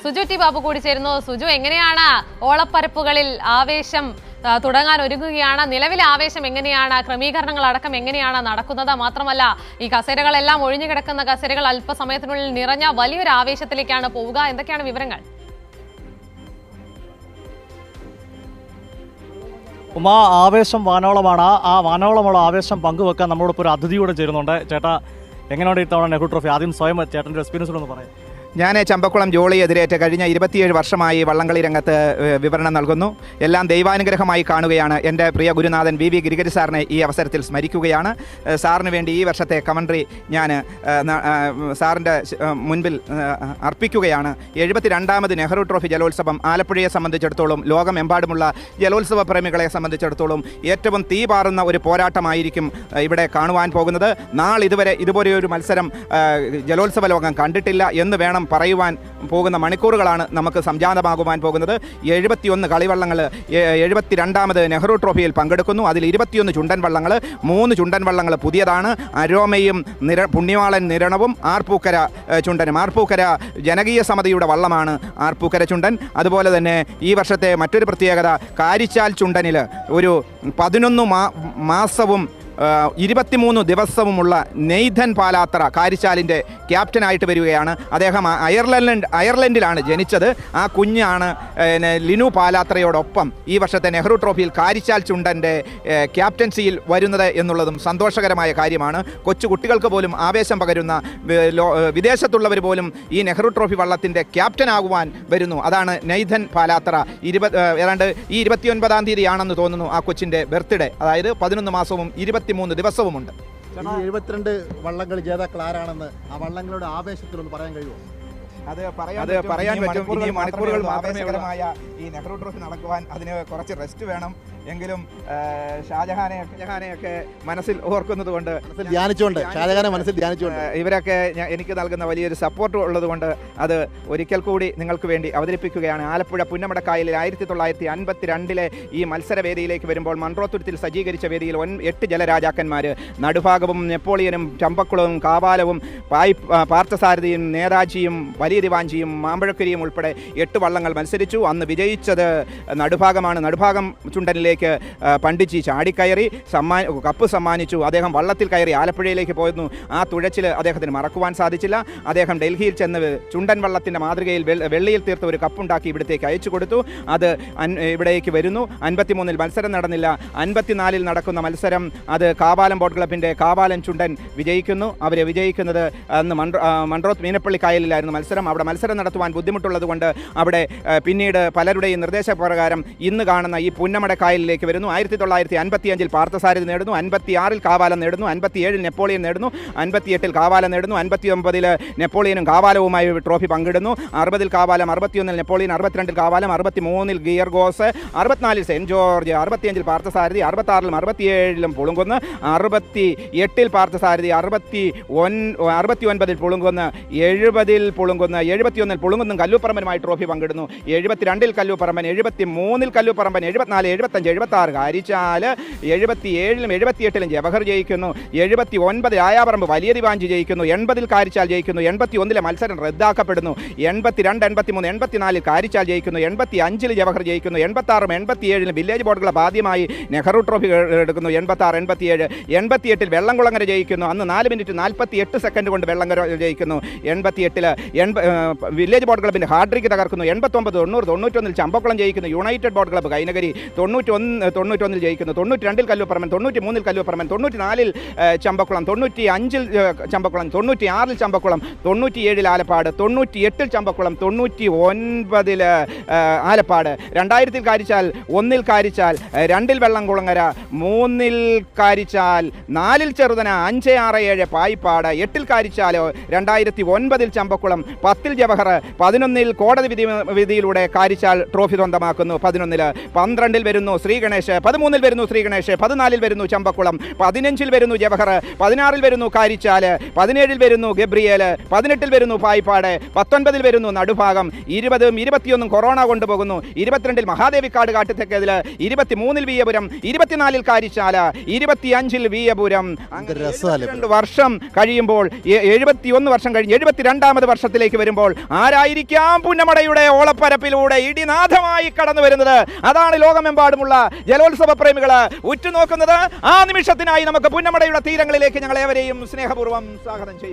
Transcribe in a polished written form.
Suju T Babu കൂടി ചേരുന്നു. സുജു, എങ്ങനെയാണ് ഓളപ്പരപ്പുകളിൽ ആവേശം തുടങ്ങാൻ ഒരുങ്ങുകയാണ്? നിലവിലെ ആവേശം എങ്ങനെയാണ്? ക്രമീകരണങ്ങൾ അടക്കം എങ്ങനെയാണ് നടക്കുന്നത്? മാത്രമല്ല, ഈ കസേരകളെല്ലാം ഒഴിഞ്ഞു കിടക്കുന്ന കസേരകൾ അല്പസമയത്തിനുള്ളിൽ നിറഞ്ഞ വലിയൊരു ആവേശത്തിലേക്കാണ് പോവുക. എന്തൊക്കെയാണ് വിവരങ്ങൾ? ഉമാ, ആവേശം വാനോളമാണ്. ആ വാനോളമുള്ള ആവേശം പങ്കുവെക്കാൻ നമ്മളോടൊപ്പം ഒരു അതിഥിയോടെ ചേരുന്നുണ്ട്. ചേട്ടാ, എങ്ങനെയാണ് ഇത്തവണ നെഹ്റു ട്രോഫി? ആദ്യം സ്വയം ചേട്ടൻ്റെ എക്സ്പീരിയൻസിലൊന്ന് പറയാം. ഞാൻ ചമ്പക്കുളം ജോളി എതിരേറ്റ് കഴിഞ്ഞ 27 വർഷമായി വള്ളംകളി രംഗത്ത് വിവരണം നൽകുന്നു. എല്ലാം ദൈവാനുഗ്രഹമായി കാണുകയാണ്. എൻ്റെ പ്രിയ ഗുരുനാഥൻ വി ഗിരിഗരി സാറിനെ ഈ അവസരത്തിൽ സ്മരിക്കുകയാണ്. സാറിന് വേണ്ടി ഈ വർഷത്തെ കമൻട്രി ഞാൻ സാറിൻ്റെ മുൻപിൽ അർപ്പിക്കുകയാണ്. 72ാമത് നെഹ്റു ട്രോഫി ജലോത്സവം ആലപ്പുഴയെ സംബന്ധിച്ചിടത്തോളം, ലോകമെമ്പാടുമുള്ള ജലോത്സവ പ്രേമികളെ സംബന്ധിച്ചിടത്തോളം ഏറ്റവും തീപാറുന്ന ഒരു പോരാട്ടമായിരിക്കും ഇവിടെ കാണുവാൻ പോകുന്നത്. നാളിതുവരെ ഇതുപോലെയൊരു മത്സരം ജലോത്സവ ലോകം കണ്ടിട്ടില്ല എന്ന് വേണം പറയുവാൻ പോകുന്ന മണിക്കൂറുകളാണ് നമുക്ക് സംജാതമാകുവാൻ പോകുന്നത്. 71 കളിവള്ളങ്ങൾ 72ാമത് നെഹ്റു ട്രോഫിയിൽ പങ്കെടുക്കുന്നു. അതിൽ 21 ചുണ്ടൻ വള്ളങ്ങൾ, 3 ചുണ്ടൻ വള്ളങ്ങൾ പുതിയതാണ്. അരോമയും പുണ്യവാളൻ നിരണവും ആർപ്പൂക്കര ചുണ്ടനും. ആർപ്പൂക്കര ജനകീയ സമിതിയുടെ വള്ളമാണ് ആർപ്പൂക്കര ചുണ്ടൻ. അതുപോലെ തന്നെ ഈ വർഷത്തെ മറ്റൊരു പ്രത്യേകത, കാരിച്ചാൽ ചുണ്ടനിൽ ഒരു 11 മാസവും 23 ദിവസവുമുള്ള നെയ്ഥൻ പാലാത്ര കാരിച്ചാലിൻ്റെ ക്യാപ്റ്റനായിട്ട് വരികയാണ്. അദ്ദേഹം അയർലൻഡിലാണ് ജനിച്ചത്. ആ കുഞ്ഞാണ് ലിനു പാലാത്രയോടൊപ്പം ഈ വർഷത്തെ നെഹ്റു ട്രോഫിയിൽ കാരിച്ചാൽ ചുണ്ടൻ്റെ ക്യാപ്റ്റൻസിയിൽ വരുന്നത് എന്നുള്ളതും സന്തോഷകരമായ കാര്യമാണ്. കൊച്ചു കുട്ടികൾക്ക് പോലും ആവേശം പകരുന്ന, വിദേശത്തുള്ളവർ പോലും ഈ നെഹ്റു ട്രോഫി വള്ളത്തിൻ്റെ ക്യാപ്റ്റനാകുവാൻ വരുന്നു. അതാണ് നെയ്ഥൻ പാലാത്ര. ഏതാണ്ട് ഈ 29ാം തീയതിയാണെന്ന് തോന്നുന്നു ആ കൊച്ചിൻ്റെ ബർത്ത്ഡേ. അതായത് 11 മാസവും 23 ദിവസവുമുണ്ട്. 72 വള്ളങ്ങൾ ജേതാക്കൾ ആരാണെന്ന് ആ വള്ളങ്ങളുടെ ആവേശത്തിലൊന്ന് പറയാൻ കഴിയുമോ? അത് പറയാൻ പറ്റും. ഇനി മണിക്കൂറുകൾ ആവേശകരമായ ഈ നെഹ്റു ട്രോഫി നടക്കുവാൻ അതിന് കുറച്ച് റെസ്റ്റ് വേണം. എങ്കിലും ഷാജഹാനെയൊക്കെ മനസ്സിൽ ഓർക്കുന്നത് കൊണ്ട്, ഷാജഹാനെ മനസ്സിൽ ധ്യാനിച്ചുകൊണ്ട് ഇവരൊക്കെ എനിക്ക് നൽകുന്ന വലിയൊരു സപ്പോർട്ട് ഉള്ളതുകൊണ്ട് അത് ഒരിക്കൽ കൂടി നിങ്ങൾക്ക് വേണ്ടി അവതരിപ്പിക്കുകയാണ്. ആലപ്പുഴ പുന്നമടക്കായലിൽ 1952 ഈ മത്സരവേദിയിലേക്ക് വരുമ്പോൾ മൺട്രോത്തുരുത്തിൽ സജ്ജീകരിച്ച വേദിയിൽ 8 ജലരാജാക്കന്മാർ, നടുഭാഗവും നെപ്പോളിയനും ചമ്പക്കുളവും കാവാലവും പാർത്ഥസാരഥിയും നേതാജിയും വലിയ ദിവാഞ്ചിയും മാമ്പഴക്കരിയും ഉൾപ്പെടെ 8 വള്ളങ്ങൾ മത്സരിച്ചു. അന്ന് വിജയിച്ചത് നടുഭാഗമാണ്. നടുഭാഗം ചുണ്ടനിലേക്ക് പണ്ഡിറ്റ്ജി ചാടിക്കയറി കപ്പ് സമ്മാനിച്ചു. അദ്ദേഹം വള്ളത്തിൽ കയറി ആലപ്പുഴയിലേക്ക് പോയിരുന്നു. ആ തുഴച്ചിൽ അദ്ദേഹത്തിന് മറക്കുവാൻ സാധിച്ചില്ല. അദ്ദേഹം ഡൽഹിയിൽ ചെന്ന് ചുണ്ടൻ വള്ളത്തിൻ്റെ മാതൃകയിൽ വെള്ളിയിൽ തീർത്ത ഒരു കപ്പുണ്ടാക്കി ഇവിടത്തേക്ക് അയച്ചു കൊടുത്തു. അത് ഇവിടേക്ക് വരുന്നു. 53 മത്സരം നടന്നില്ല. 54 നടക്കുന്ന മത്സരം അത് കാവാലം ബോട്ട് ക്ലബിൻ്റെ കാവാലൻ ചുണ്ടൻ വിജയിക്കുന്നു. അവർ വിജയിക്കുന്നത് അന്ന് മൺട്രോത്ത് മീനപ്പള്ളി കായലിലായിരുന്നു മത്സരം. അവിടെ മത്സരം നടത്തുവാൻ ബുദ്ധിമുട്ടുള്ളത് കൊണ്ട് അവിടെ പിന്നീട് പലരുടെയും നിർദ്ദേശപ്രകാരം ഇന്ന് കാണുന്ന ഈ പുന്നമട കായലിലേക്ക് വരുന്നു. 1955 പാർത്ഥസാരഥി നേടുന്നു. 56 കാവാലം നേടുന്നു. 57 നെപ്പോളിയൻ നേടുന്നു. 58 കാവാലം നേടുന്നു. 59 നെപ്പോളിയനും കാവാലവുമായി ട്രോഫി പങ്കിടുന്നു. 60 കാവാലം, 61 നെപ്പോളിയൻ, 62 കാവാലം, 63 ഗിയർഗോസ്, 64 സെന്റ് ജോർജ്, 65 പാർത്ഥസാരഥി, 66 67 പുളുങ്കുന്ന്, 68 പാർത്ഥസാരഥി, 69 പുളുങ്കുന്ന്, 70 പുളുങ്കുന്ന്, 71 പുളുങ്കുന്നും കല്ലൂപ്പറമ്പനുമായി ട്രോഫി പങ്കിടുന്നു. 72 കല്ലൂപ്പറമ്പൻ, 73 കല്ലൂപ്പറമ്പൻ, 74 75 76 കാരിച്ചാൽ, 77 78 ജവഹർ ജയിക്കുന്നു. 79 ആയാപറമ്പ് വലിയ ദിവാഞ്ചി ജയിക്കുന്നു. 80 കാരിച്ചാൽ ജയിക്കുന്നു. 81 മത്സരം റദ്ദാക്കപ്പെടുന്നു. 82 83 84 കാരിച്ചാൽ ജയിക്കുന്നു. 85 ജവഹർ ജയിക്കുന്നു. 86 87 വില്ലേജ് ബോർഡ് ക്ലബ് ആദ്യമായി നെഹ്റു ട്രോഫി എടുക്കുന്നു. 86 87 88 വെള്ളംകുളങ്ങര ജയിക്കുന്നു. അന്ന് 4 മിനിറ്റ് 48 സെക്കൻഡ് കൊണ്ട് വെള്ളംകുളങ്ങര ജയിക്കുന്നു. 88 വില്ലേജ് ബോർഡ് ക്ലബിൻ്റെ ഹാർഡ്രിക്ക് തകർക്കുന്നു. 89 90 91 ചമ്പക്കുളം ജയിക്കുന്നു. യുണൈറ്റഡ് ബോർഡ് ക്ലബ് കൈനകരി 91 ജയിക്കുന്നു. 92 കല്ലൂപ്പറമ്പൻ, 93 കല്ലൂപ്പറമ്പൻ, 94 ചമ്പക്കുളം, 95 ചമ്പക്കുളം, 96 ചമ്പക്കുളം, 97 ആലപ്പാട്, 98 ചമ്പക്കുളം, 99 ആലപ്പാട്, 2000 കാരിച്ചാൽ, 1 കാരിച്ചാൽ, 2 വെള്ളംകുളങ്ങര, 3 കാരിച്ചാൽ, 4 ചെറുതന, 5 6 7 പായിപ്പാട്, 8 കാരിച്ചാൽ, 2009 ചമ്പക്കുളം, 10 ജവഹർ, 11 കോടതി വിധിയിലൂടെ കാരിച്ചാൽ ട്രോഫി സ്വന്തമാക്കുന്നു. 11-ൽ 12-ൽ വരുന്നു ശ്രീ ഗണേഷ്, 13-ൽ വരുന്നു ശ്രീ ഗണേഷ്, 14-ൽ വരുന്നു ചമ്പക്കുളം, 15-ൽ വരുന്നു ജവഹർ, 16-ൽ വരുന്നു കാരിച്ചാല്, 17-ൽ വരുന്നു ഗബ്രിയേൽ, 18-ൽ വരുന്നു പായിപ്പാട്, 19-ൽ വരുന്നു നടുഭാഗം, 20-ഉം 21-ഉം കൊറോണ കൊണ്ടുപോകുന്നു, 22-ൽ മഹാദേവിക്കാട് കാട്ടുതെക്കേതിൽ, 23-ൽ വിയപുരം, 24-ൽ കാരിച്ചാല, 25-ൽ വിയപുരം. അങ്ങനെ 72 വർഷം കഴിയുമ്പോൾ 71 വർഷം കഴിഞ്ഞ് 72ാമത് വർഷത്തിലേക്ക് വരുമ്പോൾ ആരായിരിക്കാം പുന്നമടയുടെ ഓളപ്പരപ്പിലൂടെ ഇടിനാഥമായി കടന്നു വരുന്നത്? അതാണ് ലോകമെമ്പാടുമുള്ള ജലോത്സവ പ്രേമികൾ ഉറ്റുനോക്കുന്നത്. ആ നിമിഷത്തിനായി നമുക്ക് പുന്നമടയുടെ തീരങ്ങളിലേക്ക് ഞങ്ങൾ ഏവരെയും സ്നേഹപൂർവ്വം സ്വാഗതം ചെയ്യും.